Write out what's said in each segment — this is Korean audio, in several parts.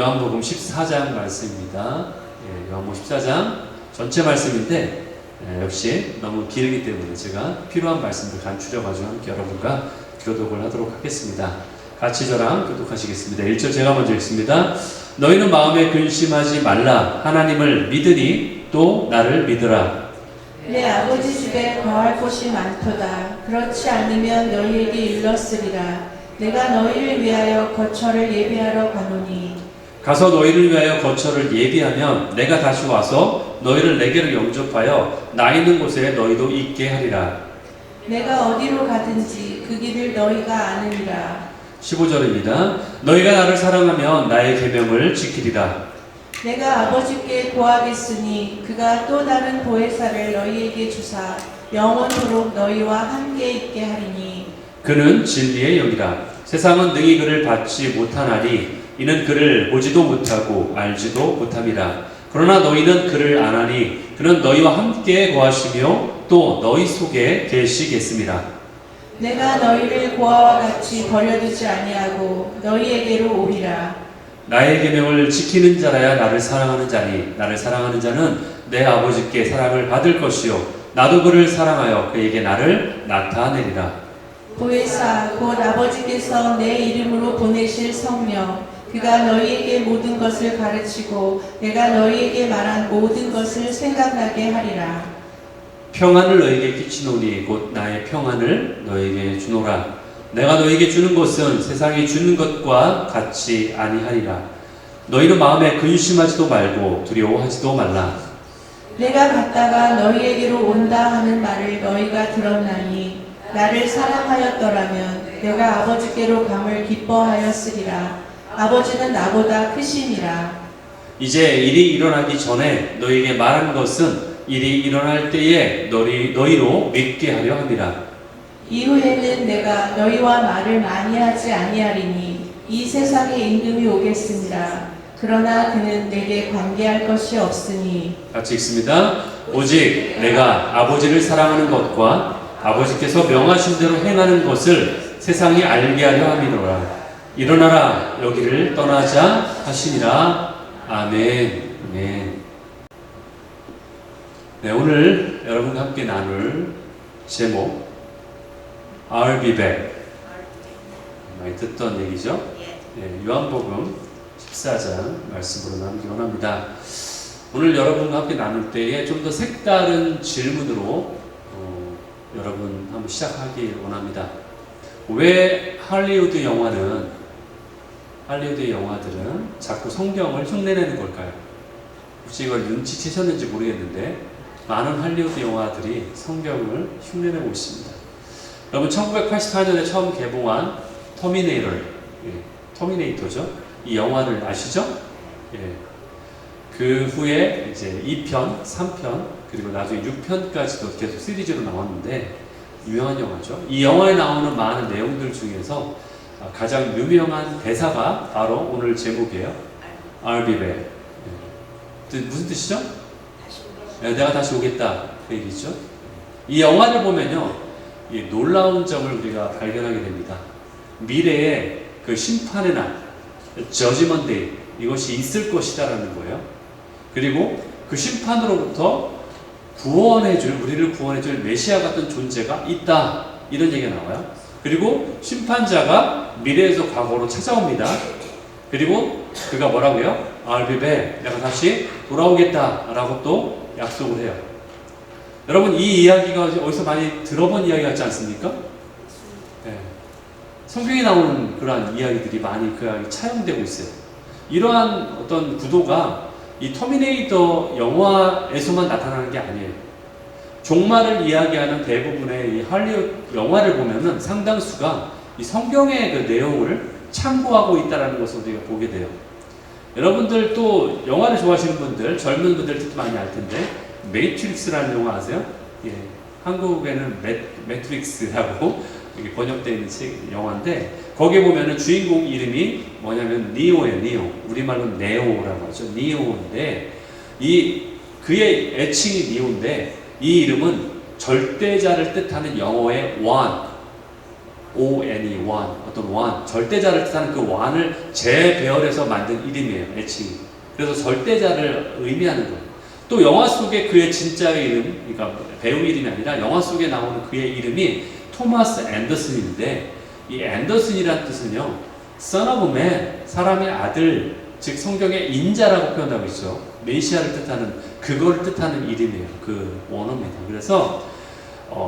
요한복음 14장 말씀입니다. 요한복음 14장 전체 말씀인데 역시 너무 길기 때문에 제가 필요한 말씀들 간추려가지고 함께 여러분과 교독을 하도록 하겠습니다. 같이 저랑 교독하시겠습니다. 1절 제가 먼저 읽습니다. 너희는 마음에 근심하지 말라. 하나님을 믿으니 또 나를 믿으라. 내 아버지 집에 거할 곳이 많도다. 그렇지 않으면 너희에게 일렀으리라. 내가 너희를 위하여 거처를 예비하러 가노니 가서 너희를 위하여 거처를 예비하면 내가 다시 와서 너희를 내게로 영접하여 나 있는 곳에 너희도 있게 하리라. 내가 어디로 가든지 그 길을 너희가 아느니라. 15절입니다. 너희가 나를 사랑하면 나의 계명을 지키리라. 내가 아버지께 고하겠으니 그가 또 다른 보혜사를 너희에게 주사 영원토록 너희와 함께 있게 하리니 그는 진리의 영이라. 세상은 능히 그를 받지 못하나니 이는 그를 보지도 못하고 알지도 못함이라. 그러나 너희는 그를 아나니 그는 너희와 함께 거하시며 또 너희 속에 계시겠습니다. 내가 너희를 고아와 같이 버려두지 아니하고 너희에게로 오리라. 나의 계명을 지키는 자라야 나를 사랑하는 자니 나를 사랑하는 자는 내 아버지께 사랑을 받을 것이요 나도 그를 사랑하여 그에게 나를 나타내리라. 보혜사 곧 아버지께서 내 이름으로 보내실 성령 그가 너희에게 모든 것을 가르치고 내가 너희에게 말한 모든 것을 생각나게 하리라. 평안을 너희에게 끼치노니 곧 나의 평안을 너희에게 주노라. 내가 너희에게 주는 것은 세상이 주는 것과 같이 아니하리라. 너희는 마음에 근심하지도 말고 두려워하지도 말라. 내가 갔다가 너희에게로 온다 하는 말을 너희가 들었나니 나를 사랑하였더라면 내가 아버지께로 감을 기뻐하였으리라. 아버지는 나보다 크시니라. 이제 일이 일어나기 전에 너희에게 말한 것은 일이 일어날 때에 너희로 믿게 하려 함이라. 이후에는 내가 너희와 말을 많이 하지 아니하리니 이 세상에 임금이 오겠습니다. 그러나 그는 내게 관계할 것이 없으니 같이 읽습니다. 오직 내가 아버지를 사랑하는 것과 아버지께서 명하신 대로 행하는 것을 세상이 알게 하려 함이로라. 일어나라 여기를 떠나자 하시니라. 아멘. 아멘. 네, 오늘 여러분과 함께 나눌 제목 I'll be back. 많이 듣던 얘기죠. 네, 요한복음 14장 말씀으로 나누기 원합니다. 오늘 여러분과 함께 나눌 때에 좀 더 색다른 질문으로 여러분 한번 시작하기 원합니다. 왜 할리우드 영화들은 자꾸 성경을 흉내내는 걸까요? 혹시 이걸 눈치채셨는지 모르겠는데 많은 할리우드 영화들이 성경을 흉내내고 있습니다. 여러분 1984년에 처음 개봉한 터미네이터죠. 이 영화를 아시죠? 그 후에 이제 2편, 3편, 그리고 나중에 6편까지도 계속 시리즈로 나왔는데 유명한 영화죠. 이 영화에 나오는 많은 내용들 중에서 가장 유명한 대사가 바로 오늘 제목이에요. I'll be back. 무슨 뜻이죠? 내가 다시 오겠다. 그 얘기죠. 이 영화를 보면요, 이 놀라운 점을 우리가 발견하게 됩니다. 미래에 그 심판의 날, 저지먼트 데이, 이것이 있을 것이다라는 거예요. 그리고 그 심판으로부터 우리를 구원해줄 메시아 같은 존재가 있다. 이런 얘기가 나와요. 그리고 심판자가 미래에서 과거로 찾아옵니다. 그리고 그가 뭐라고요? I'll be back. 내가 다시 돌아오겠다. 라고 또 약속을 해요. 여러분, 이 이야기가 어디서 많이 들어본 이야기 같지 않습니까? 네. 성경에 나오는 그러한 이야기들이 많이 그 이야기 차용되고 있어요. 이러한 어떤 구도가 이 터미네이터 영화에서만 나타나는 게 아니에요. 종말을 이야기하는 대부분의 이 할리우드 영화를 보면은 상당수가 이 성경의 그 내용을 참고하고 있다는 것을 우리가 보게 돼요. 여러분들 또 영화를 좋아하시는 분들, 젊은 분들 특히 많이 알 텐데, 매트릭스라는 영화 아세요? 예. 한국에는 매트릭스라고 이렇게 번역되어 있는 영화인데, 거기에 보면은 주인공 이름이 뭐냐면 니오예요, 니오. 우리말로 네오라고 하죠. 니오인데, 그의 애칭이 니오인데, 이 이름은 절대자를 뜻하는 영어의 one. ONE, 원, 어떤 원, 절대자를 뜻하는 그 원을 재배열해서 만든 이름이에요, 애칭이. 그래서 절대자를 의미하는 거예요. 또 영화 속에 그의 진짜의 이름, 그러니까 배우 이름이 아니라 영화 속에 나오는 그의 이름이 토마스 앤더슨인데, 이 앤더슨이라는 뜻은요, Son of Man, 사람의 아들, 즉 성경의 인자라고 표현하고 있죠. 메시아를 뜻하는, 그걸 뜻하는 이름이에요. 그 원어입니다. 그래서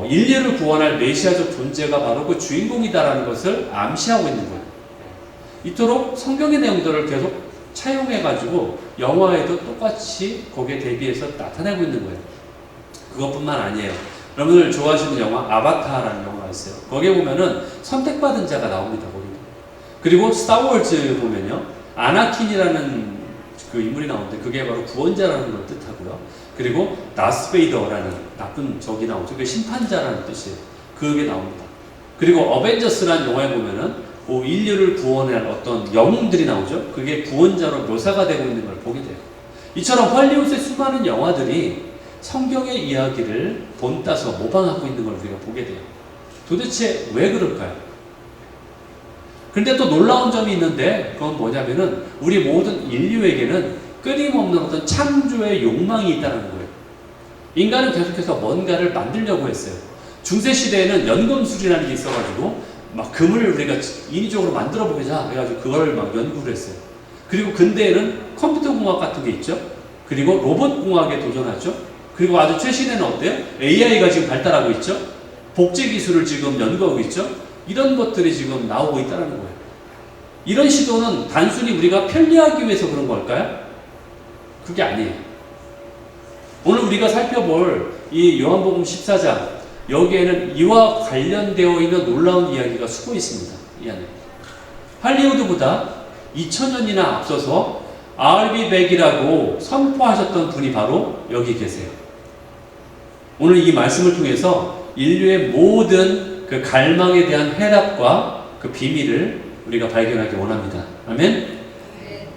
인류를 구원할 메시아적 존재가 바로 그 주인공이다라는 것을 암시하고 있는 거예요. 이토록 성경의 내용들을 계속 차용해가지고 영화에도 똑같이 거기에 대비해서 나타내고 있는 거예요. 그것뿐만 아니에요. 여러분들 좋아하시는 영화 아바타라는 영화가 있어요. 거기에 보면은 선택받은 자가 나옵니다. 거기도. 그리고 스타워즈 보면요, 아나킨이라는 그 인물이 나오는데 그게 바로 구원자라는 걸 뜻하고요. 그리고 다스베이더라는 나쁜 적이 나오죠. 그게 심판자라는 뜻이에요. 그게 나옵니다. 그리고 어벤져스라는 영화에 보면은 인류를 구원할 어떤 영웅들이 나오죠. 그게 구원자로 묘사가 되고 있는 걸 보게 돼요. 이처럼 헐리우드의 수많은 영화들이 성경의 이야기를 본따서 모방하고 있는 걸 우리가 보게 돼요. 도대체 왜 그럴까요? 근데 또 놀라운 점이 있는데 그건 뭐냐면은 우리 모든 인류에게는 끊임없는 어떤 창조의 욕망이 있다는 거예요. 인간은 계속해서 뭔가를 만들려고 했어요. 중세시대에는 연금술이라는 게 있어가지고 막 금을 우리가 인위적으로 만들어 보자 해가지고 그걸 막 연구를 했어요. 그리고 근대에는 컴퓨터 공학 같은 게 있죠. 그리고 로봇 공학에 도전하죠. 그리고 아주 최신에는 어때요? AI가 지금 발달하고 있죠. 복제 기술을 지금 연구하고 있죠. 이런 것들이 지금 나오고 있다는 거예요. 이런 시도는 단순히 우리가 편리하기 위해서 그런 걸까요? 그게 아니에요. 오늘 우리가 살펴볼 이 요한복음 14장, 여기에는 이와 관련되어 있는 놀라운 이야기가 수고 있습니다. 이 안에. 할리우드보다 2000년이나 앞서서 R.B. 백이라고 선포하셨던 분이 바로 여기 계세요. 오늘 이 말씀을 통해서 인류의 모든 그 갈망에 대한 해답과 그 비밀을 우리가 발견하기 원합니다. 아멘? 예.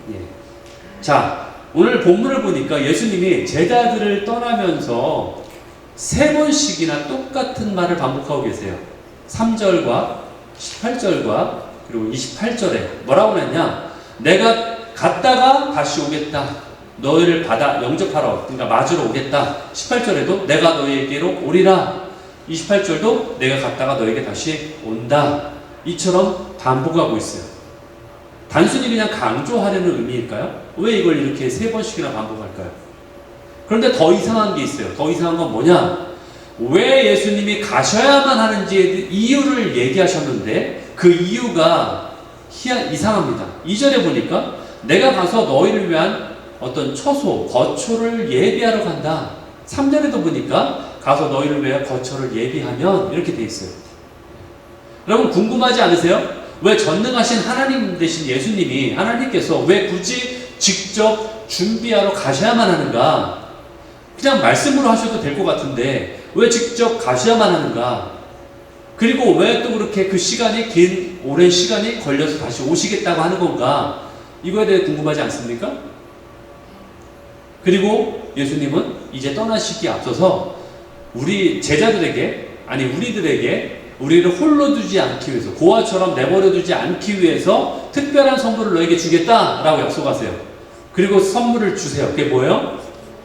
자, 오늘 본문을 보니까 예수님이 제자들을 떠나면서 3번씩이나 똑같은 말을 반복하고 계세요. 3절과 18절과 그리고 28절에 뭐라고 했냐? 내가 갔다가 다시 오겠다. 너희를 받아 영접하러, 그러니까 맞으러 오겠다. 18절에도 내가 너희에게로 오리라. 28절도 내가 갔다가 너에게 다시 온다. 이처럼 반복하고 있어요. 단순히 그냥 강조하려는 의미일까요? 왜 이걸 이렇게 3번씩이나 반복할까요? 그런데 더 이상한 게 있어요. 더 이상한 건 뭐냐? 왜 예수님이 가셔야만 하는지 이유를 얘기하셨는데 그 이유가 이상합니다. 2절에 보니까 내가 가서 너희를 위한 어떤 처소, 거처를 예비하러 간다. 3절에도 보니까 가서 너희를 위해 거처를 예비하면 이렇게 돼 있어요. 여러분 궁금하지 않으세요? 왜 전능하신 하나님 되신 예수님이, 하나님께서 왜 굳이 직접 준비하러 가셔야만 하는가? 그냥 말씀으로 하셔도 될 것 같은데 왜 직접 가셔야만 하는가? 그리고 왜 또 그렇게 그 시간이 긴 오랜 시간이 걸려서 다시 오시겠다고 하는 건가? 이거에 대해 궁금하지 않습니까? 그리고 예수님은 이제 떠나시기에 앞서서 우리 제자들에게, 아니 우리들에게 우리를 홀로 두지 않기 위해서, 고아처럼 내버려 두지 않기 위해서 특별한 선물을 너에게 주겠다라고 약속하세요. 그리고 선물을 주세요. 그게 뭐예요?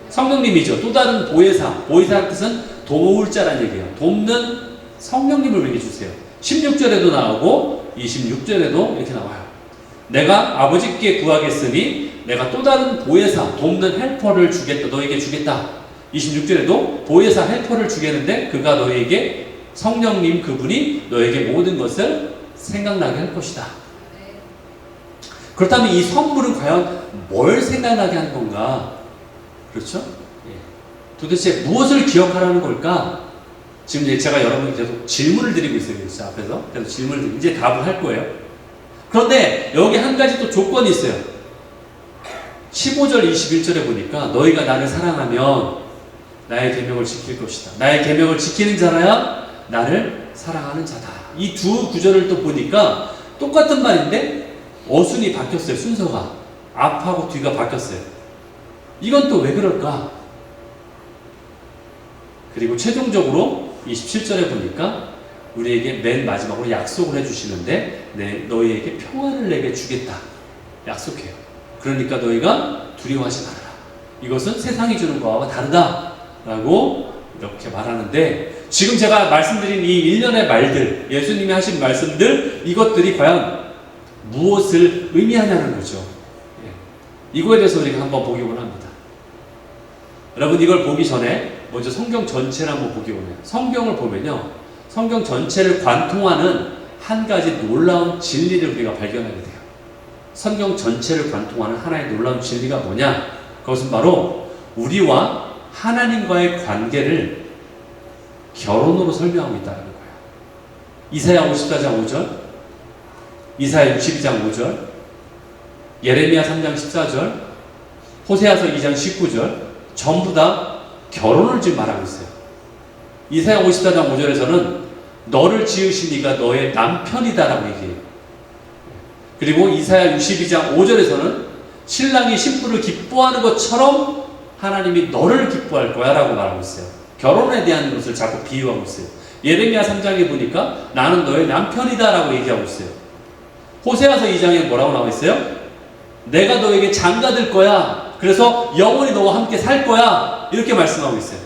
성령님이죠. 또 다른 보혜사. 보혜사의 뜻은 도울 자라는 얘기예요. 돕는 성령님을 우리에게 주세요. 16절에도 나오고 26절에도 이렇게 나와요. 내가 아버지께 구하겠으니 내가 또 다른 보혜사, 돕는 헬퍼를 주겠다. 너에게 주겠다. 26절에도 보혜사 헬퍼를 주겠는데 그가 너에게, 성령님 그분이 너에게 모든 것을 생각나게 할 것이다. 그렇다면 이 선물은 과연 뭘 생각나게 하는 건가? 그렇죠? 예. 도대체 무엇을 기억하라는 걸까? 지금 이제 제가 여러분께 계속 질문을 드리고 있어요. 진짜 앞에서. 계속 질문을 드리고 이제 답을 할 거예요. 그런데 여기 한 가지 또 조건이 있어요. 15절 21절에 보니까 너희가 나를 사랑하면 나의 계명을 지킬 것이다. 나의 계명을 지키는 자라야 나를 사랑하는 자다. 이 두 구절을 또 보니까 똑같은 말인데 어순이 바뀌었어요. 순서가 앞하고 뒤가 바뀌었어요. 이건 또 왜 그럴까? 그리고 최종적으로 27절에 보니까 우리에게 맨 마지막으로 약속을 해주시는데 너희에게 평안을 내게 주겠다 약속해요. 그러니까 너희가 두려워하지 말아라. 이것은 세상이 주는 것과 다르다 라고 이렇게 말하는데, 지금 제가 말씀드린 이 일련의 말들, 예수님이 하신 말씀들, 이것들이 과연 무엇을 의미하냐는 거죠. 이거에 대해서 우리가 한번 보기 원합니다. 여러분, 이걸 보기 전에 먼저 성경 전체를 한번 보기 원해요. 성경을 보면요, 성경 전체를 관통하는 한 가지 놀라운 진리를 우리가 발견하게 돼요. 성경 전체를 관통하는 하나의 놀라운 진리가 뭐냐? 그것은 바로 우리와 하나님과의 관계를 결혼으로 설명하고 있다는 거예요. 이사야 54장 5절, 이사야 62장 5절, 예레미야 3장 14절, 호세아서 2장 19절, 전부 다 결혼을 지금 말하고 있어요. 이사야 54장 5절에서는 너를 지으신 이가 너의 남편이다라고 얘기해요. 그리고 이사야 62장 5절에서는 신랑이 신부를 기뻐하는 것처럼 하나님이 너를 기뻐할 거야 라고 말하고 있어요. 결혼에 대한 것을 자꾸 비유하고 있어요. 예레미야 3장에 보니까 나는 너의 남편이다 라고 얘기하고 있어요. 호세아서 2장에 뭐라고 나와 있어요? 내가 너에게 장가들 거야. 그래서 영원히 너와 함께 살 거야. 이렇게 말씀하고 있어요.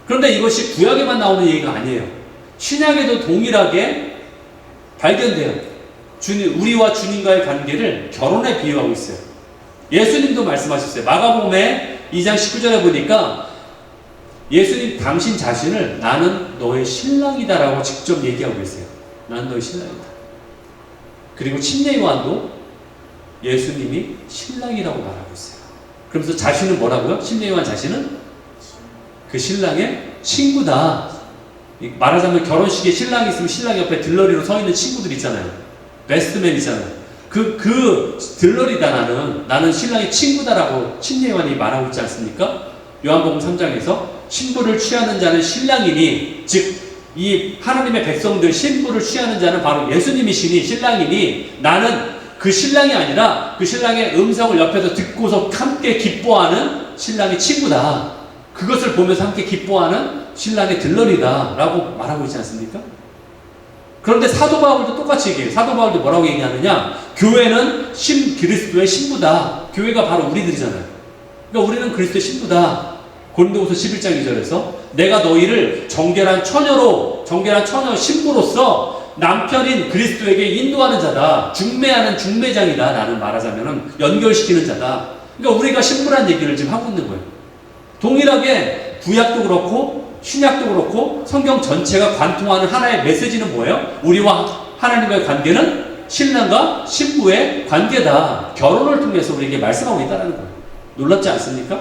그런데 이것이 구약에만 나오는 얘기가 아니에요. 신약에도 동일하게 발견돼요. 우리와 주님과의 관계를 결혼에 비유하고 있어요. 예수님도 말씀하셨어요. 마가복음에 2장 19절에 보니까 예수님 당신 자신을 나는 너의 신랑이다 라고 직접 얘기하고 있어요. 나는 너의 신랑이다. 그리고 침례 요한도 예수님이 신랑이라고 말하고 있어요. 그러면서 자신은 뭐라고요? 침례 요한 자신은 그 신랑의 친구다. 말하자면 결혼식에 신랑이 있으면 신랑 옆에 들러리로 서 있는 친구들 있잖아요. 베스트맨 있잖아요. 그 들러리다 나는 신랑의 친구다라고 침례 요한이 말하고 있지 않습니까? 요한복음 3장에서 신부를 취하는 자는 신랑이니, 즉 이 하나님의 백성들 신부를 취하는 자는 바로 예수님이시니 신랑이니, 나는 그 신랑이 아니라 그 신랑의 음성을 옆에서 듣고서 함께 기뻐하는 신랑의 친구다. 그것을 보면서 함께 기뻐하는 신랑의 들러리다 라고 말하고 있지 않습니까? 그런데 사도 바울도 똑같이 얘기해요. 사도 바울도 뭐라고 얘기하느냐? 교회는 그리스도의 신부다. 교회가 바로 우리들이잖아요. 그러니까 우리는 그리스도의 신부다. 고린도후서 11장 2절에서 내가 너희를 정결한 처녀 신부로서 남편인 그리스도에게 인도하는 자다. 중매하는 중매장이다. 라는 말하자면 연결시키는 자다. 그러니까 우리가 신부란 얘기를 지금 하고 있는 거예요. 동일하게 구약도 그렇고 신약도 그렇고 성경 전체가 관통하는 하나의 메시지는 뭐예요? 우리와 하나님과의 관계는 신랑과 신부의 관계다. 결혼을 통해서 우리에게 말씀하고 있다는 거예요. 놀랍지 않습니까?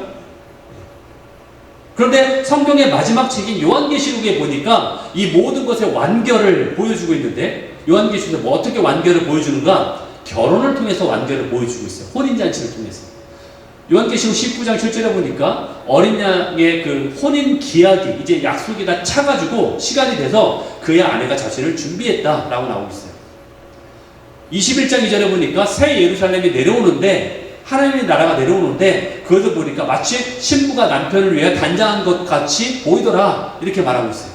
그런데 성경의 마지막 책인 요한계시록에 보니까 이 모든 것의 완결을 보여주고 있는데, 요한계시록에 뭐 어떻게 완결을 보여주는가? 결혼을 통해서 완결을 보여주고 있어요. 혼인잔치를 통해서. 요한계시록 19장 7절에 보니까 어린 양의 그 혼인 기약이 이제 약속이 다 차가지고 시간이 돼서 그의 아내가 자신을 준비했다라고 나오고 있어요. 21장 2절에 보니까 새 예루살렘이 내려오는데, 하나님의 나라가 내려오는데 그것을 보니까 마치 신부가 남편을 위해 단장한 것 같이 보이더라. 이렇게 말하고 있어요.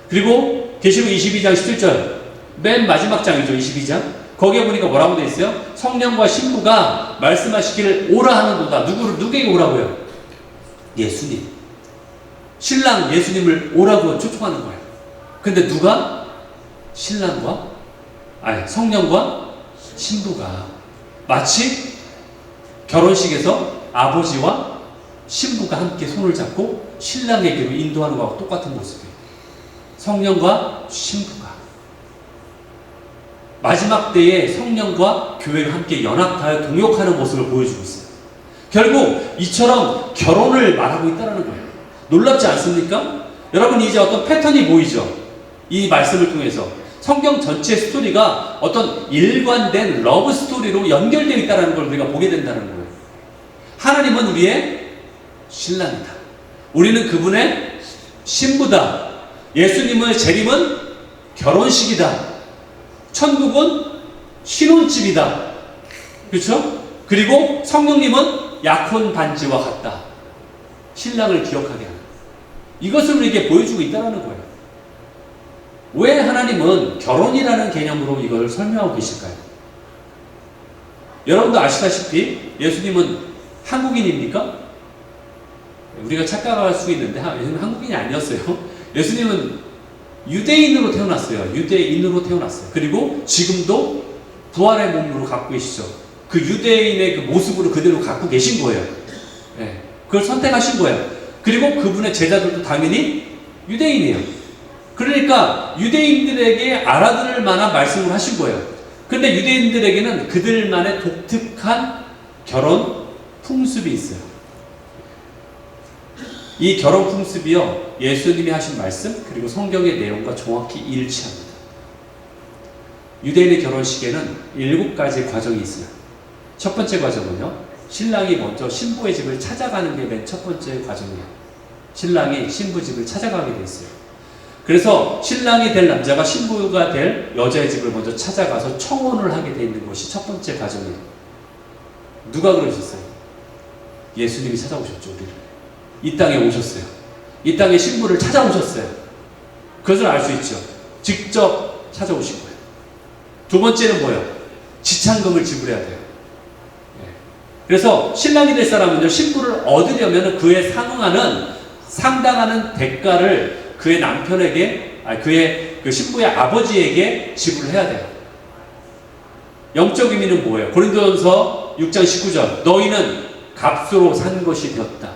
그리고 계시록 22장 17절, 맨 마지막 장이죠. 22장. 거기에 보니까 뭐라고 되어 있어요? 성령과 신부가 말씀하시기를 오라 하는도다. 누구에게 오라고요? 예수님. 신랑 예수님을 오라고 초청하는 거예요. 근데 누가? 성령과 신부가 마치 결혼식에서 아버지와 신부가 함께 손을 잡고 신랑에게로 인도하는 것과 똑같은 모습이에요. 성령과 신부가 마지막 때에 성령과 교회가 함께 연합하여 동역하는 모습을 보여주고 있어요. 결국 이처럼 결혼을 말하고 있다는 거예요. 놀랍지 않습니까? 여러분, 이제 어떤 패턴이 보이죠? 이 말씀을 통해서 성경 전체 스토리가 어떤 일관된 러브 스토리로 연결되어 있다는 걸 우리가 보게 된다는 거예요. 하나님은 우리의 신랑이다. 우리는 그분의 신부다. 예수님의 재림은 결혼식이다. 천국은 신혼집이다. 그렇죠? 그리고 성령님은 약혼 반지와 같다. 신랑을 기억하게 하는. 이것을 우리에게 보여주고 있다는 거예요. 왜 하나님은 결혼이라는 개념으로 이걸 설명하고 계실까요? 여러분도 아시다시피 예수님은 한국인입니까? 우리가 착각할 수 있는데 예수님은 한국인이 아니었어요. 예수님은 유대인으로 태어났어요. 유대인으로 태어났어요. 그리고 지금도 부활의 몸으로 갖고 계시죠. 그 유대인의 그 모습으로 그대로 갖고 계신 거예요. 네. 그걸 선택하신 거예요. 그리고 그분의 제자들도 당연히 유대인이에요. 그러니까 유대인들에게 알아들을 만한 말씀을 하신 거예요. 그런데 유대인들에게는 그들만의 독특한 결혼 풍습이 있어요. 이 결혼 풍습이요, 예수님이 하신 말씀 그리고 성경의 내용과 정확히 일치합니다. 유대인의 결혼식에는 7가지 과정이 있어요. 첫 번째 과정은요, 신랑이 먼저 신부의 집을 찾아가는 게 맨 첫 번째 과정이에요. 신랑이 신부 집을 찾아가게 돼 있어요. 그래서 신랑이 될 남자가 신부가 될 여자의 집을 먼저 찾아가서 청혼을 하게 돼 있는 것이 첫 번째 과정이에요. 누가 그러셨어요? 예수님이 찾아오셨죠, 우리를. 이 땅에 오셨어요. 이 땅에 신부를 찾아오셨어요. 그것을 알 수 있죠. 직접 찾아오신 거예요. 두 번째는 뭐예요? 지참금을 지불해야 돼요. 그래서 신랑이 될 사람은요, 신부를 얻으려면 그에 상당하는 대가를 그의 남편에게, 그의 그 신부의 아버지에게 지불해야 돼요. 영적 의미는 뭐예요? 고린도전서 6장 19절, 너희는 값으로 산 것이 되었다.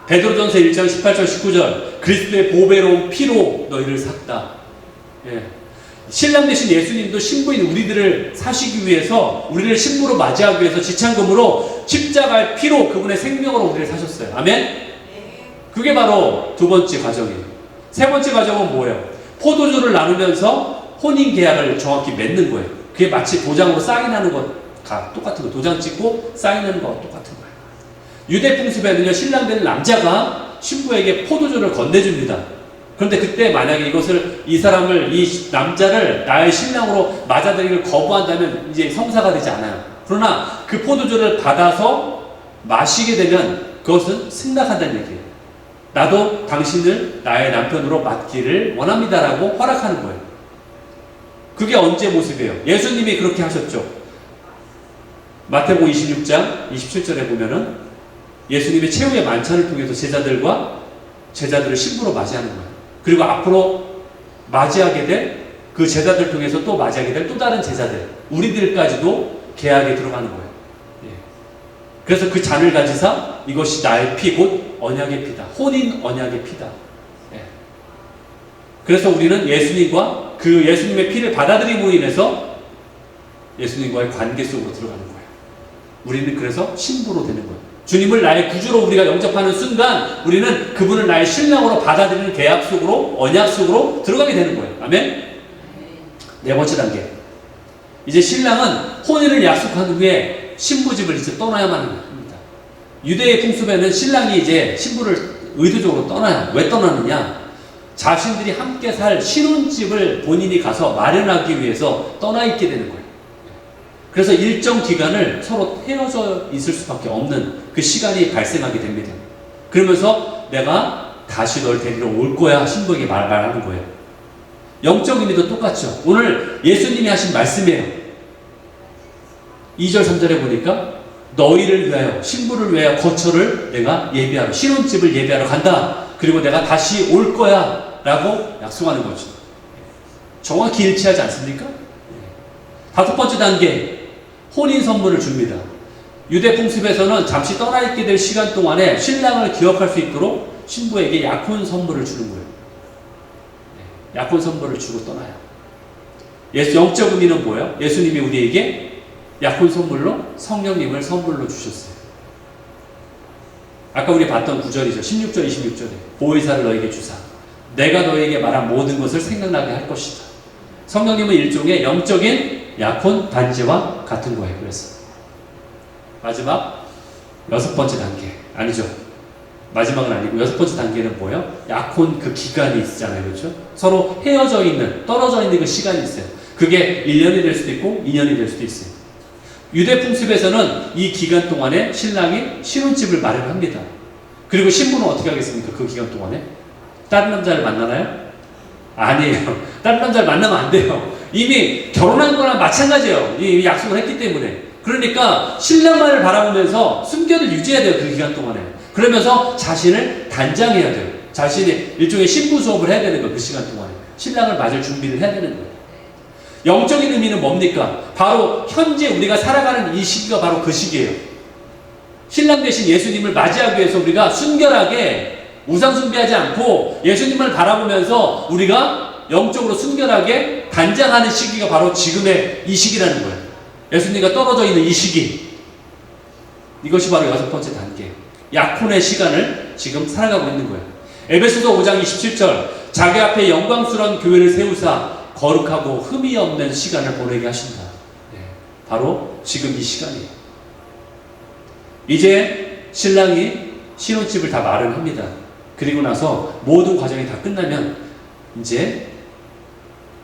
베드로전서 1장 18절 19절, 그리스도의 보배로운 피로 너희를 샀다. 예. 신랑 되신 예수님도 신부인 우리들을 사시기 위해서, 우리를 신부로 맞이하기 위해서 지참금으로 십자가의 피로 그분의 생명으로 우리를 사셨어요. 아멘? 그게 바로 두 번째 과정이에요. 세 번째 과정은 뭐예요? 포도주를 나누면서 혼인 계약을 정확히 맺는 거예요. 그게 마치 도장으로 사인하는 것과 똑같은 거예요. 도장 찍고 사인하는 것과 똑같은 거예요. 유대 풍습에는요, 신랑 되는 남자가 신부에게 포도주를 건네줍니다. 그런데 그때 만약에 이 남자를 나의 신랑으로 맞아들이기를 거부한다면 이제 성사가 되지 않아요. 그러나 그 포도주를 받아서 마시게 되면 그것은 승낙한다는 얘기예요. 나도 당신을 나의 남편으로 맡기를 원합니다라고 허락하는 거예요. 그게 언제 모습이에요? 예수님이 그렇게 하셨죠. 마태복음 26장 27절에 보면은 예수님의 최후의 만찬을 통해서 제자들을 신부로 맞이하는 거예요. 그리고 앞으로 맞이하게 될 그 제자들 통해서 또 맞이하게 될 또 다른 제자들, 우리들까지도 계약에 들어가는 거예요. 예. 그래서 그 잔을 가지사 이것이 나의 피, 곧 언약의 피다. 혼인 언약의 피다. 예. 그래서 우리는 예수님과 그 예수님의 피를 받아들임으로 인해서 예수님과의 관계 속으로 들어가는 거예요. 우리는 그래서 신부로 되는 거예요. 주님을 나의 구주로 우리가 영접하는 순간 우리는 그분을 나의 신랑으로 받아들이는 계약 속으로, 언약 속으로 들어가게 되는 거예요. 아멘? 네 번째 단계. 이제 신랑은 혼인을 약속한 후에 신부 집을 이제 떠나야만 합니다. 유대의 풍습에는 신랑이 이제 신부를 의도적으로 떠나요. 왜 떠나느냐? 자신들이 함께 살 신혼집을 본인이 가서 마련하기 위해서 떠나 있게 되는 거예요. 그래서 일정 기간을 서로 헤어져 있을 수밖에 없는 그 시간이 발생하게 됩니다. 그러면서 내가 다시 널 데리러 올 거야 신부에게 말하는 거예요. 영적 의미도 똑같죠. 오늘 예수님이 하신 말씀이에요. 2절 3절에 보니까 너희를 위하여, 신부를 위하여 거처를 내가 예비하러, 신혼집을 예비하러 간다. 그리고 내가 다시 올 거야 라고 약속하는 거죠. 정확히 일치하지 않습니까? 다섯 번째 단계, 혼인 선물을 줍니다. 유대 풍습에서는 잠시 떠나 있게 될 시간 동안에 신랑을 기억할 수 있도록 신부에게 약혼 선물을 주는 거예요. 약혼 선물을 주고 떠나요. 영적 의미는 뭐예요? 예수님이 우리에게 약혼 선물로 성령님을 선물로 주셨어요. 아까 우리 봤던 9절이죠. 16절, 26절에 보혜사를 너에게 주사 내가 너에게 말한 모든 것을 생각나게 할 것이다. 성령님은 일종의 영적인 약혼 반지와 같은 거예요. 그래서 마지막 여섯 번째 단계 아니죠. 마지막은 아니고 여섯 번째 단계는 뭐예요? 약혼 그 기간이 있잖아요. 그렇죠? 서로 헤어져 있는, 떨어져 있는 그 시간이 있어요. 그게 1년이 될 수도 있고 2년이 될 수도 있어요. 유대 풍습에서는 이 기간 동안에 신랑이 신혼집을 마련합니다. 그리고 신부는 어떻게 하겠습니까? 그 기간 동안에 다른 남자를 만나나요? 아니에요. 다른 남자를 만나면 안 돼요. 이미 결혼한 거랑 마찬가지예요. 이 약속을 했기 때문에. 그러니까 신랑만을 바라보면서 순결을 유지해야 돼요. 그 기간 동안에. 그러면서 자신을 단장해야 돼요. 자신의 일종의 신부 수업을 해야 되는 거예요. 그 시간 동안에. 신랑을 맞을 준비를 해야 되는 거예요. 영적인 의미는 뭡니까? 바로 현재 우리가 살아가는 이 시기가 바로 그 시기예요. 신랑 대신 예수님을 맞이하기 위해서 우리가 순결하게 우상 숭배하지 않고 예수님을 바라보면서 우리가 영적으로 순결하게 단장하는 시기가 바로 지금의 이 시기라는 거예요. 예수님과 떨어져 있는 이 시기. 이것이 바로 6번째 단계. 약혼의 시간을 지금 살아가고 있는 거예요. 에베소서 5장 27절 자기 앞에 영광스러운 교회를 세우사 거룩하고 흠이 없는 시간을 보내게 하신다. 네, 바로 지금 이 시간이에요. 이제 신랑이 신혼집을 다 마련합니다. 그리고 나서 모든 과정이 다 끝나면 이제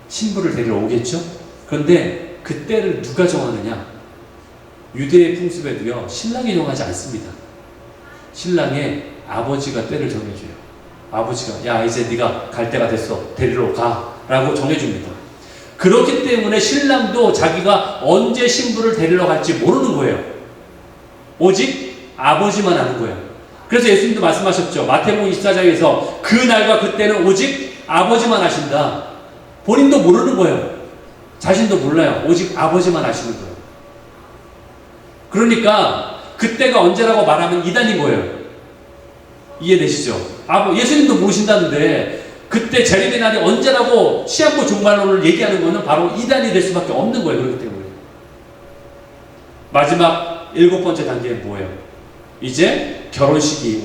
신부를 데리러 오겠죠? 그런데 그때를 누가 정하느냐? 유대의 풍습에도요, 신랑이 정하지 않습니다. 신랑의 아버지가 때를 정해줘요. 아버지가 야 이제 네가 갈 때가 됐어. 데리러 가. 라고 정해줍니다. 그렇기 때문에 신랑도 자기가 언제 신부를 데리러 갈지 모르는 거예요. 오직 아버지만 아는 거예요. 그래서 예수님도 말씀하셨죠. 마태복음 24장에서 그 날과 그때는 오직 아버지만 아신다. 본인도 모르는 거예요. 자신도 몰라요. 오직 아버지만 아시는 거예요. 그러니까 그때가 언제라고 말하면 이단인 거예요. 이해되시죠? 예수님도 모르신다는데 그때 재림의 날이 언제라고 시한부 종말론을 얘기하는 거는 바로 이단이 될 수밖에 없는 거예요. 그렇기 때문에. 마지막 7번째 단계는 뭐예요? 이제 결혼식이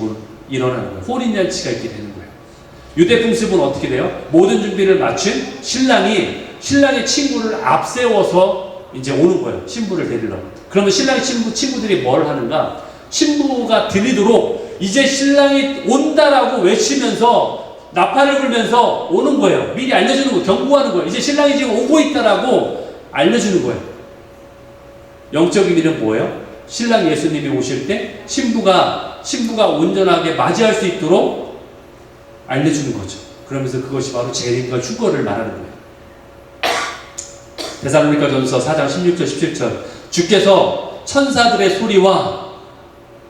일어나는 거예요. 혼인잔치가 있게 되는 거예요. 유대 풍습은 어떻게 돼요? 모든 준비를 마친 신랑이 신랑의 친구를 앞세워서 이제 오는 거예요. 신부를 데리러. 그러면 신랑의 친구들이 뭘 하는가? 신부가 들리도록 이제 신랑이 온다라고 외치면서 나팔을 불면서 오는 거예요. 미리 알려주는 거예요. 경고하는 거예요. 이제 신랑이 지금 오고 있다라고 알려주는 거예요. 영적 의미는 뭐예요? 신랑 예수님이 오실 때 신부가 온전하게 맞이할 수 있도록 알려주는 거죠. 그러면서 그것이 바로 재림과 휴거를 말하는 거예요. 데살로니가전서 4장 16절 17절 주께서 천사들의 소리와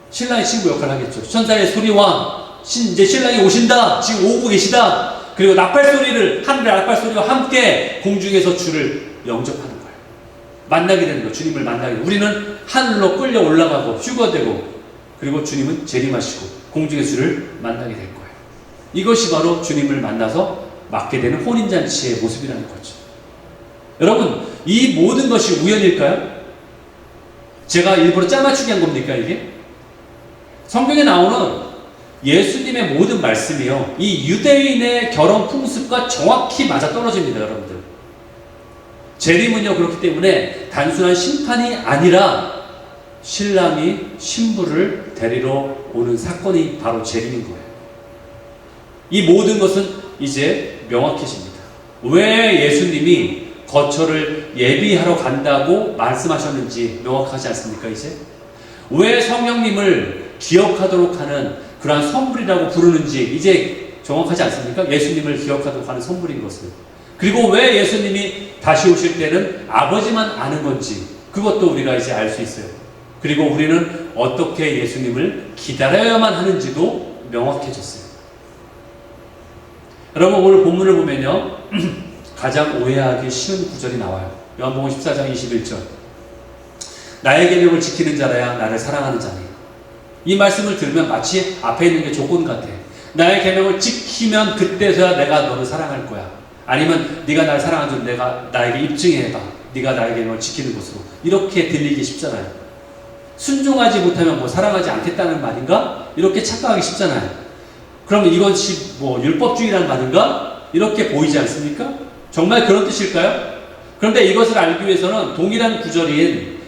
신랑의 친구 역할을 하겠죠. 천사의 소리와 이제 신랑이 오신다. 지금 오고 계시다. 그리고 하늘의 나팔 소리와 함께 공중에서 주를 영접하는 거예요. 만나게 되는 거예요. 주님을 만나게 되는 거예요. 우리는 하늘로 끌려 올라가고 휴거되고 그리고 주님은 재림하시고 공중의 주를 만나게 될 거예요. 이것이 바로 주님을 만나서 맡게 되는 혼인잔치의 모습이라는 거죠. 여러분, 이 모든 것이 우연일까요? 제가 일부러 짜맞추기 한 겁니까 이게? 성경에 나오는 예수님의 모든 말씀이요, 이 유대인의 결혼 풍습과 정확히 맞아떨어집니다. 여러분들, 재림은요 그렇기 때문에 단순한 심판이 아니라 신랑이 신부를 데리러 오는 사건이 바로 재림인 거예요. 이 모든 것은 이제 명확해집니다. 왜 예수님이 거처를 예비하러 간다고 말씀하셨는지 명확하지 않습니까? 이제 왜 성령님을 기억하도록 하는 그러한 선물이라고 부르는지 이제 정확하지 않습니까? 예수님을 기억하도록 하는 선물인 것을. 그리고 왜 예수님이 다시 오실 때는 아버지만 아는 건지 그것도 우리가 이제 알 수 있어요. 그리고 우리는 어떻게 예수님을 기다려야만 하는지도 명확해졌어요. 여러분, 오늘 본문을 보면요 가장 오해하기 쉬운 구절이 나와요. 요한복음 14장 21절 나의 계명을 지키는 자라야 나를 사랑하는 자니. 이 말씀을 들으면 마치 앞에 있는 게 조건 같아. 나의 계명을 지키면 그때서야 내가 너를 사랑할 거야. 아니면 네가 나를 사랑한 줄 내가 나에게 입증해봐. 네가 나의 계명을 지키는 것으로. 이렇게 들리기 쉽잖아요. 순종하지 못하면 뭐 사랑하지 않겠다는 말인가? 이렇게 착각하기 쉽잖아요. 그러면 이것이 뭐 율법주의라는 말인가? 이렇게 보이지 않습니까? 정말 그런 뜻일까요? 그런데 이것을 알기 위해서는 동일한 구절인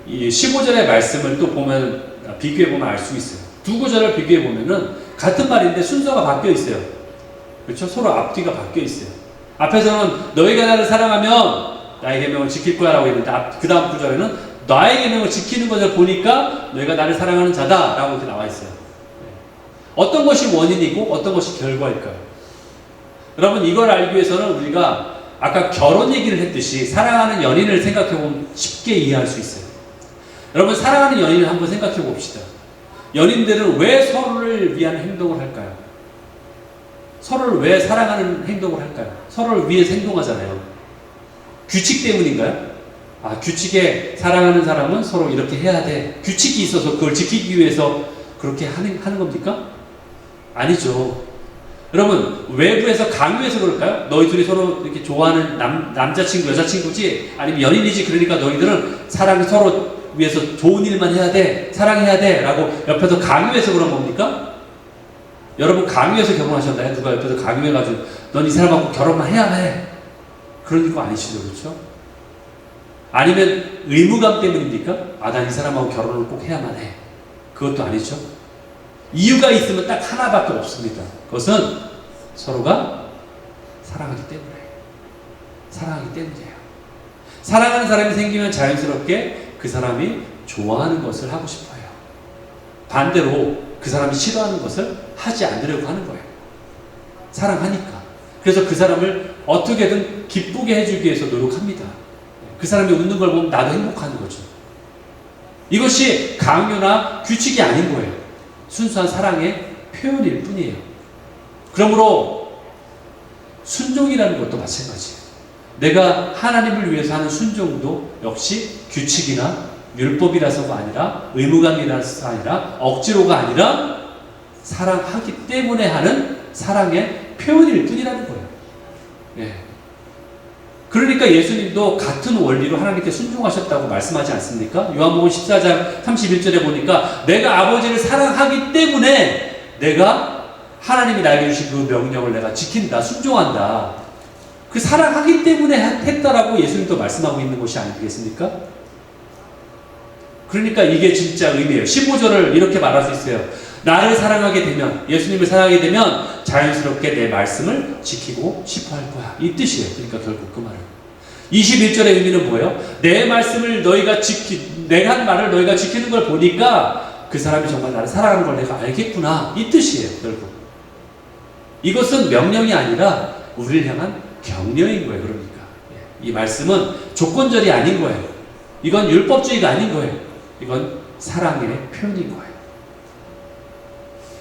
이 15절의 말씀을 또 보면 비교해보면 알 수 있어요. 두 구절을 비교해보면은 같은 말인데 순서가 바뀌어 있어요. 그렇죠? 서로 앞뒤가 바뀌어 있어요. 앞에서는 너희가 나를 사랑하면 나의 계명을 지킬 거야 라고 했는데 그 다음 구절에는 나의 계명을 지키는 것을 보니까 너희가 나를 사랑하는 자다 라고 이렇게 나와 있어요. 어떤 것이 원인이고 어떤 것이 결과일까요? 여러분, 이걸 알기 위해서는 우리가 아까 결혼 얘기를 했듯이 사랑하는 연인을 생각해보면 쉽게 이해할 수 있어요. 여러분, 사랑하는 연인을 한번 생각해 봅시다. 연인들은 왜 서로를 위한 행동을 할까요? 서로를 왜 사랑하는 행동을 할까요? 서로를 위해서 행동하잖아요. 규칙 때문인가요? 규칙에 사랑하는 사람은 서로 이렇게 해야 돼. 규칙이 있어서 그걸 지키기 위해서 그렇게 하는 겁니까? 아니죠. 여러분, 외부에서 강요해서 그럴까요? 너희 둘이 서로 이렇게 좋아하는 남자친구, 여자친구지? 아니면 연인이지? 그러니까 너희들은 사랑 서로 위해서 좋은 일만 해야 돼. 사랑해야 돼. 라고 옆에서 강요해서 그런 겁니까? 여러분, 강요해서 결혼하셨나요? 누가 옆에서 강요해가지고 넌 이 사람하고 결혼만 해야 해. 그런 거 아니시죠? 그렇죠? 아니면 의무감 때문입니까? 난 이 사람하고 결혼을 꼭 해야만 해. 그것도 아니죠. 이유가 있으면 딱 하나밖에 없습니다. 그것은 서로가 사랑하기 때문에. 사랑하기 때문이에요. 사랑하는 사람이 생기면 자연스럽게 그 사람이 좋아하는 것을 하고 싶어요. 반대로 그 사람이 싫어하는 것을 하지 않으려고 하는 거예요. 사랑하니까. 그래서 그 사람을 어떻게든 기쁘게 해주기 위해서 노력합니다. 그 사람이 웃는 걸 보면 나도 행복한 거죠. 이것이 강요나 규칙이 아닌 거예요. 순수한 사랑의 표현일 뿐이에요. 그러므로 순종이라는 것도 마찬가지예요. 내가 하나님을 위해서 하는 순종도 역시 규칙이나 율법이라서가 아니라 의무감이라서가 아니라 억지로가 아니라 사랑하기 때문에 하는 사랑의 표현일 뿐이라는 거예요. 예. 그러니까 예수님도 같은 원리로 하나님께 순종하셨다고 말씀하지 않습니까? 요한복음 14장 31절에 보니까 내가 아버지를 사랑하기 때문에 내가 하나님이 나에게 주신 그 명령을 내가 지킨다, 순종한다. 그 사랑하기 때문에 했다라고 예수님도 말씀하고 있는 것이 아니겠습니까? 그러니까 이게 진짜 의미예요. 15절을 이렇게 말할 수 있어요. 나를 사랑하게 되면, 예수님을 사랑하게 되면 자연스럽게 내 말씀을 지키고 싶어 할 거야. 이 뜻이에요. 그러니까 결국 그 말은. 21절의 의미는 뭐예요? 내 말씀을 내가 한 말을 너희가 지키는 걸 보니까 그 사람이 정말 나를 사랑하는 걸 내가 알겠구나. 이 뜻이에요. 결국. 이것은 명령이 아니라 우리를 향한 격려인 거예요. 그러니까. 이 말씀은 조건절이 아닌 거예요. 이건 율법주의가 아닌 거예요. 이건 사랑의 표현인 거예요.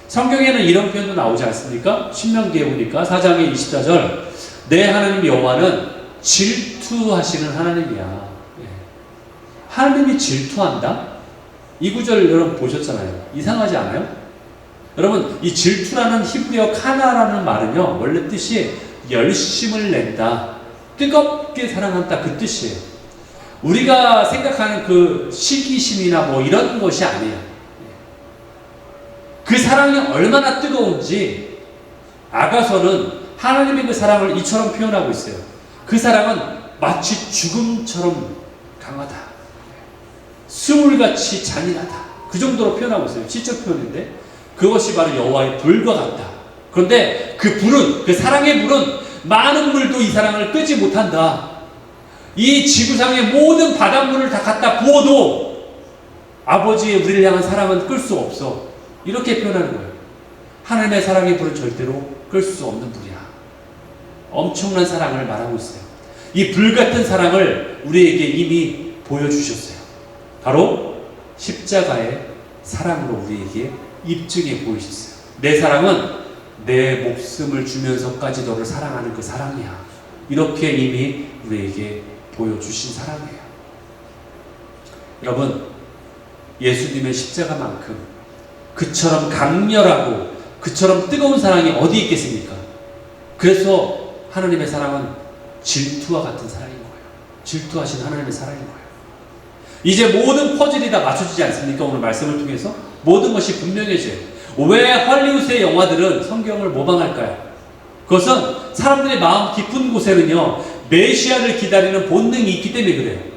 성경에는 이런 표현도 나오지 않습니까? 신명기에 보니까 4장의 24절 내 하나님 여호와는 질투하시는 하나님이야. 하나님이 질투한다? 이 구절 여러분 보셨잖아요. 이상하지 않아요? 여러분, 이 질투라는 히브리어 카나라는 말은요, 원래 뜻이 열심을 낸다, 뜨겁게 사랑한다, 그 뜻이에요. 우리가 생각하는 그 시기심이나 뭐 이런 것이 아니에요. 그 사랑이 얼마나 뜨거운지 아가서는 하나님의 그 사랑을 이처럼 표현하고 있어요. 그 사랑은 마치 죽음처럼 강하다, 스물같이 잔인하다, 그 정도로 표현하고 있어요. 시적 표현인데 그것이 바로 여호와의 불과 같다. 그런데 그 불은, 그 사랑의 불은 많은 물도 이 사랑을 끄지 못한다. 이 지구상의 모든 바닷물을 다 갖다 부어도 아버지의 우리를 향한 사랑은 끌 수 없어. 이렇게 표현하는 거예요. 하나님의 사랑의 불은 절대로 끌 수 없는 불이야. 엄청난 사랑을 말하고 있어요. 이 불같은 사랑을 우리에게 이미 보여주셨어요. 바로 십자가의 사랑으로 우리에게 입증해 보이셨어요. 내 사랑은 내 목숨을 주면서까지 너를 사랑하는 그 사랑이야. 이렇게 이미 우리에게 보여주신 사랑이에요. 여러분, 예수님의 십자가만큼 그처럼 강렬하고 그처럼 뜨거운 사랑이 어디 있겠습니까? 그래서 하나님의 사랑은 질투와 같은 사랑인 거예요. 질투하신 하나님의 사랑인 거예요. 이제 모든 퍼즐이 다 맞춰지지 않습니까? 오늘 말씀을 통해서 모든 것이 분명해져요. 왜 헐리우드의 영화들은 성경을 모방할까요? 그것은 사람들의 마음 깊은 곳에는요, 메시아를 기다리는 본능이 있기 때문에 그래요.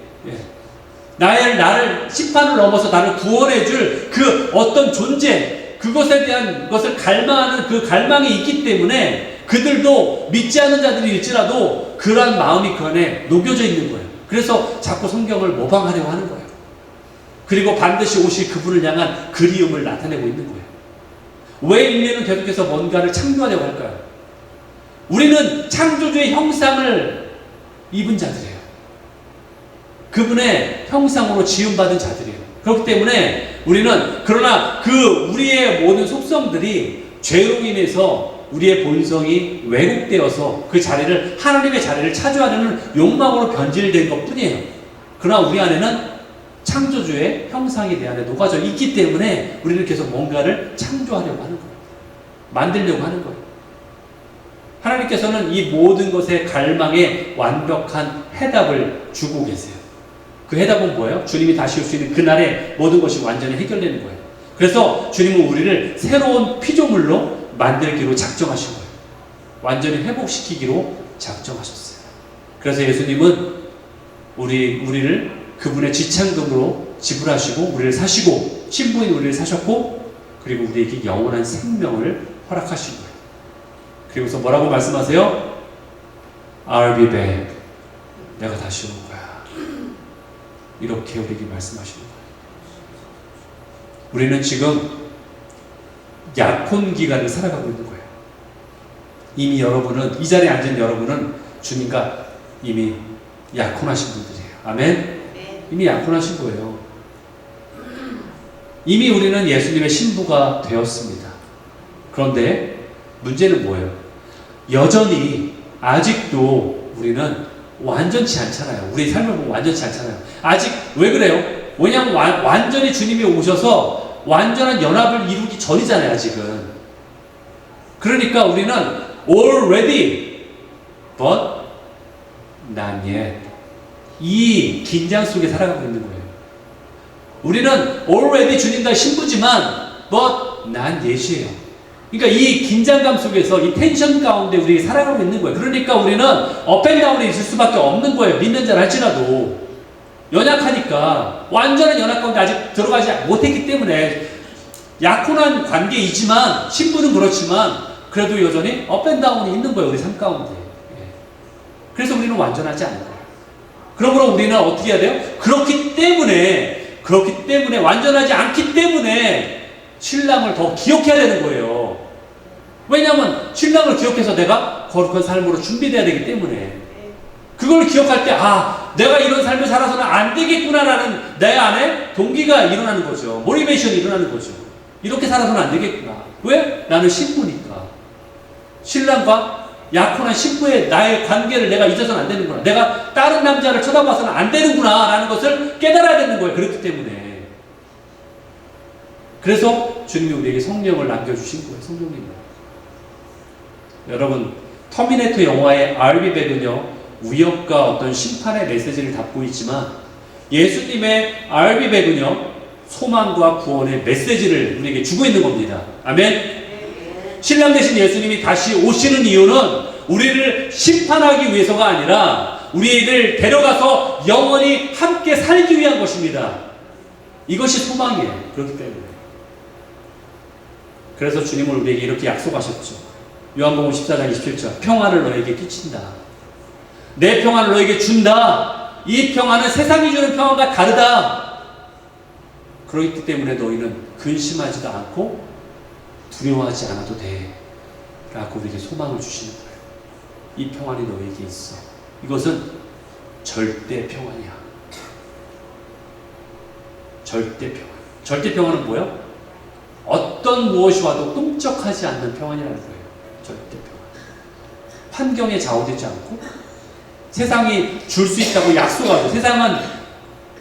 나를 심판을 넘어서 나를 구원해줄 그 어떤 존재, 그것에 대한 것을 갈망하는 그 갈망이 있기 때문에 그들도 믿지 않는 자들일지라도 그러한 마음이 그 안에 녹여져 있는 거예요. 그래서 자꾸 성경을 모방하려고 하는 거예요. 그리고 반드시 오실 그분을 향한 그리움을 나타내고 있는 거예요. 왜 인류는 계속해서 뭔가를 창조하려고 할까요? 우리는 창조주의 형상을 입은 자들이에요. 그분의 형상으로 지음받은 자들이에요. 그렇기 때문에 우리는 그러나 그 우리의 모든 속성들이 죄로 인해서 우리의 본성이 왜곡되어서 그 자리를 하나님의 자리를 차지하려는 욕망으로 변질된 것 뿐이에요. 그러나 우리 안에는 창조주의 형상이 내 안에 녹아져 있기 때문에 우리는 계속 뭔가를 창조하려고 하는 거예요. 만들려고 하는 거예요. 하나님께서는 이 모든 것의 갈망에 완벽한 해답을 주고 계세요. 그 해답은 뭐예요? 주님이 다시 올 수 있는 그날에 모든 것이 완전히 해결되는 거예요. 그래서 주님은 우리를 새로운 피조물로 만들기로 작정하신 거예요. 완전히 회복시키기로 작정하셨어요. 그래서 예수님은 우리를 그분의 지창금으로 지불하시고 우리를 사시고 신부인 우리를 사셨고 그리고 우리에게 영원한 생명을 허락하신 거예요. 그리고서 뭐라고 말씀하세요? I'll be back. 내가 다시 올 거야. 이렇게 우리에게 말씀하시는 거예요. 우리는 지금 약혼 기간을 살아가고 있는 거예요. 이미 여러분은 이 자리에 앉은 여러분은 주님과 이미 약혼하신 분들이에요. 아멘? 이미 약혼하신 거예요. 이미 우리는 예수님의 신부가 되었습니다. 그런데 문제는 뭐예요? 여전히 아직도 우리는 완전치 않잖아요. 우리 삶을 보면 완전치 않잖아요. 아직 왜 그래요? 왜냐하면 완전히 주님이 오셔서 완전한 연합을 이루기 전이잖아요. 아직은. 그러니까 우리는 already but not yet 이 긴장 속에 살아가고 있는 거예요. 우리는 already 주님과 신부지만 but not yet이에요. 그러니까 이 긴장감 속에서 이 텐션 가운데 우리가 살아가고 있는 거예요. 그러니까 우리는 업앤다운에 있을 수밖에 없는 거예요. 믿는 자를 할지라도 연약하니까 완전한 연약 가운데 아직 들어가지 못했기 때문에 약혼한 관계이지만 신부는 그렇지만 그래도 여전히 업앤다운이 있는 거예요. 우리 삶 가운데. 그래서 우리는 완전하지 않은 거예요. 그러므로 우리는 어떻게 해야 돼요? 그렇기 때문에 완전하지 않기 때문에 신랑을 더 기억해야 되는 거예요. 왜냐하면 신랑을 기억해서 내가 거룩한 삶으로 준비돼야 되기 때문에 그걸 기억할 때 내가 이런 삶을 살아서는 안 되겠구나라는 내 안에 동기가 일어나는 거죠. 모티베이션이 일어나는 거죠. 이렇게 살아서는 안 되겠구나. 왜? 나는 신부니까. 신랑과 약혼한 신부의 나의 관계를 내가 잊어서는 안 되는구나. 내가 다른 남자를 쳐다봐서는 안 되는구나 라는 것을 깨달아야 되는 거예요. 그렇기 때문에. 그래서 주님이 우리에게 성령을 남겨주신 거예요. 성령님을. 여러분, 터미네이터 영화의 알비백은요, 위협과 어떤 심판의 메시지를 담고 있지만 예수님의 알비백은요, 소망과 구원의 메시지를 우리에게 주고 있는 겁니다. 아멘? 신랑 되신 예수님이 다시 오시는 이유는 우리를 심판하기 위해서가 아니라 우리를 데려가서 영원히 함께 살기 위한 것입니다. 이것이 소망이에요. 그렇기 때문에. 그래서 주님은 우리에게 이렇게 약속하셨죠. 요한복음 14장 27절 평안을 너에게 끼친다. 내 평안을 너에게 준다. 이 평안은 세상이 주는 평안과 다르다. 그렇기 때문에 너희는 근심하지도 않고 두려워하지 않아도 돼 라고 우리에게 소망을 주시는 거예요. 이 평안이 너에게 있어. 이것은 절대 평안이야. 절대 평안. 절대 평안은 뭐예요? 어떤 무엇이 와도 꿈쩍하지 않는 평안이라는 거예요. 절대 평안. 환경에 좌우되지 않고 세상이 줄 수 있다고 약속하죠. 세상은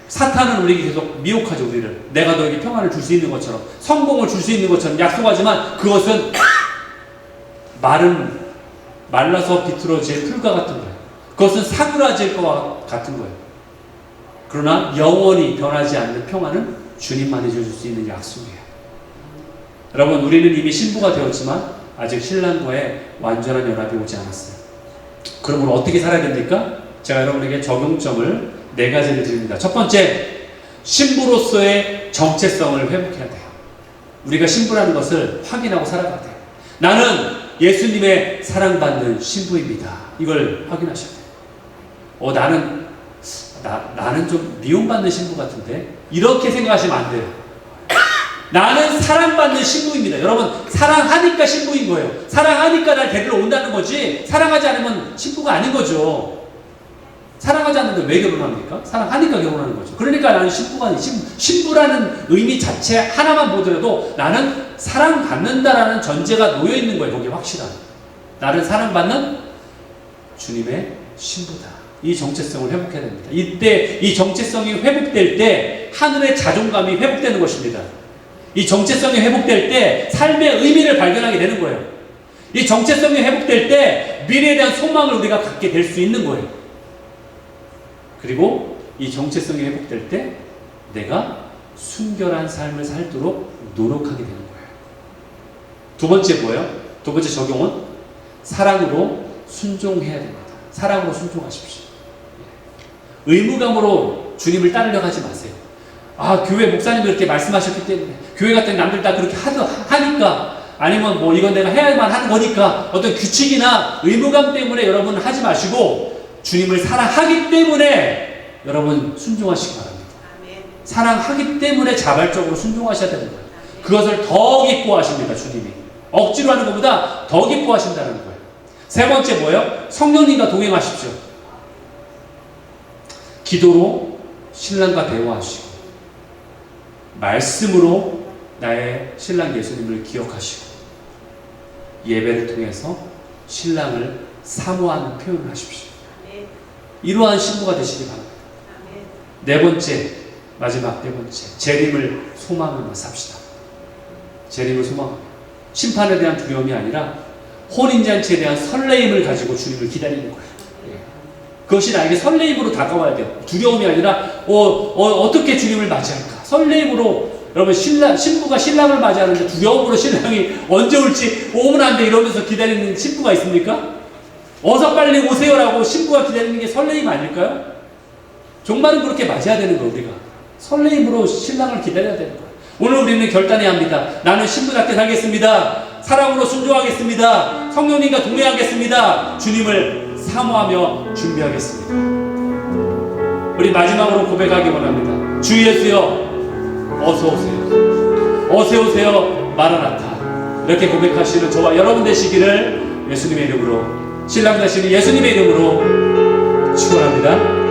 사탄은 우리에게 계속 미혹하죠. 우리를. 내가 너에게 평안을 줄 수 있는 것처럼 성공을 줄 수 있는 것처럼 약속하지만 그것은 말라서 비틀어질 풀과 같은 거예요. 그것은 사그라질 것과 같은 거예요. 그러나 영원히 변하지 않는 평안은 주님만이 줄 수 있는 약속이에요. 여러분, 우리는 이미 신부가 되었지만 아직 신랑과의 완전한 연합이 오지 않았어요. 그러므로 어떻게 살아야 됩니까? 제가 여러분에게 적용점을 4가지를 드립니다. 첫 번째, 신부로서의 정체성을 회복해야 돼요. 우리가 신부라는 것을 확인하고 살아가야 돼요. 나는 예수님의 사랑받는 신부입니다. 이걸 확인하셔야 돼요. 나는 좀 미움받는 신부 같은데? 이렇게 생각하시면 안 돼요. 나는 사랑받는 신부입니다. 여러분, 사랑하니까 신부인 거예요. 사랑하니까 날 데리러 온다는 거지, 사랑하지 않으면 신부가 아닌 거죠. 사랑하지 않는데 왜 결혼합니까? 사랑하니까 결혼하는 거죠. 그러니까 나는 신부가 아니, 신부라는 의미 자체 하나만 보더라도 나는 사랑받는다라는 전제가 놓여 있는 거예요. 거기에 확실한. 나는 사랑받는 주님의 신부다. 이 정체성을 회복해야 됩니다. 이때 이 정체성이 회복될 때 하늘의 자존감이 회복되는 것입니다. 이 정체성이 회복될 때 삶의 의미를 발견하게 되는 거예요. 이 정체성이 회복될 때 미래에 대한 소망을 우리가 갖게 될 수 있는 거예요. 그리고 이 정체성이 회복될 때 내가 순결한 삶을 살도록 노력하게 되는 거예요. 두 번째 뭐예요? 두 번째 적용은 사랑으로 순종해야 됩니다. 사랑으로 순종하십시오. 의무감으로 주님을 따르려고 하지 마세요. 아, 교회 목사님이 그렇게 말씀하셨기 때문에, 교회 같은 남들 다 그렇게 하니까, 아니면 뭐 이건 내가 해야만 하는 거니까, 어떤 규칙이나 의무감 때문에 여러분 하지 마시고 주님을 사랑하기 때문에 여러분 순종하시기 바랍니다. 사랑하기 때문에 자발적으로 순종하셔야 되는 거예요. 그것을 더 기뻐하십니다. 주님이 억지로 하는 것보다 더 기뻐하신다는 거예요. 세 번째 뭐예요? 성령님과 동행하십시오. 기도로 신랑과 대화하시고, 말씀으로 나의 신랑 예수님을 기억하시고, 예배를 통해서 신랑을 사모하는 표현을 하십시오. 이러한 신부가 되시기 바랍니다. 네 번째, 마지막 네 번째, 재림을 소망하며 삽시다. 재림을 소망하며, 심판에 대한 두려움이 아니라 혼인잔치에 대한 설레임을 가지고 주님을 기다리는 거예요. 그것이 나에게 설레임으로 다가와야 돼요. 두려움이 아니라 어떻게 주님을 맞이할까? 설레임으로. 여러분, 신부가 신랑을 맞이하는데 두려움으로 신랑이 언제 올지 5분 안 돼 이러면서 기다리는 신부가 있습니까? 어서 빨리 오세요라고 신부가 기다리는 게 설레임 아닐까요? 종말은 그렇게 맞이해야 되는 거예요. 우리가 설레임으로 신랑을 기다려야 되는 거예요. 오늘 우리는 결단해야 합니다. 나는 신부답게 살겠습니다. 사랑으로 순종하겠습니다. 성령님과 동행하겠습니다. 주님을 사모하며 준비하겠습니다. 우리 마지막으로 고백하기 원합니다. 주 예수여, 어서 오세요. 어서 오세요. 마라나타. 이렇게 고백하시는 저와 여러분 되시기를 예수님의 이름으로, 신랑 되시는 예수님의 이름으로 축원합니다.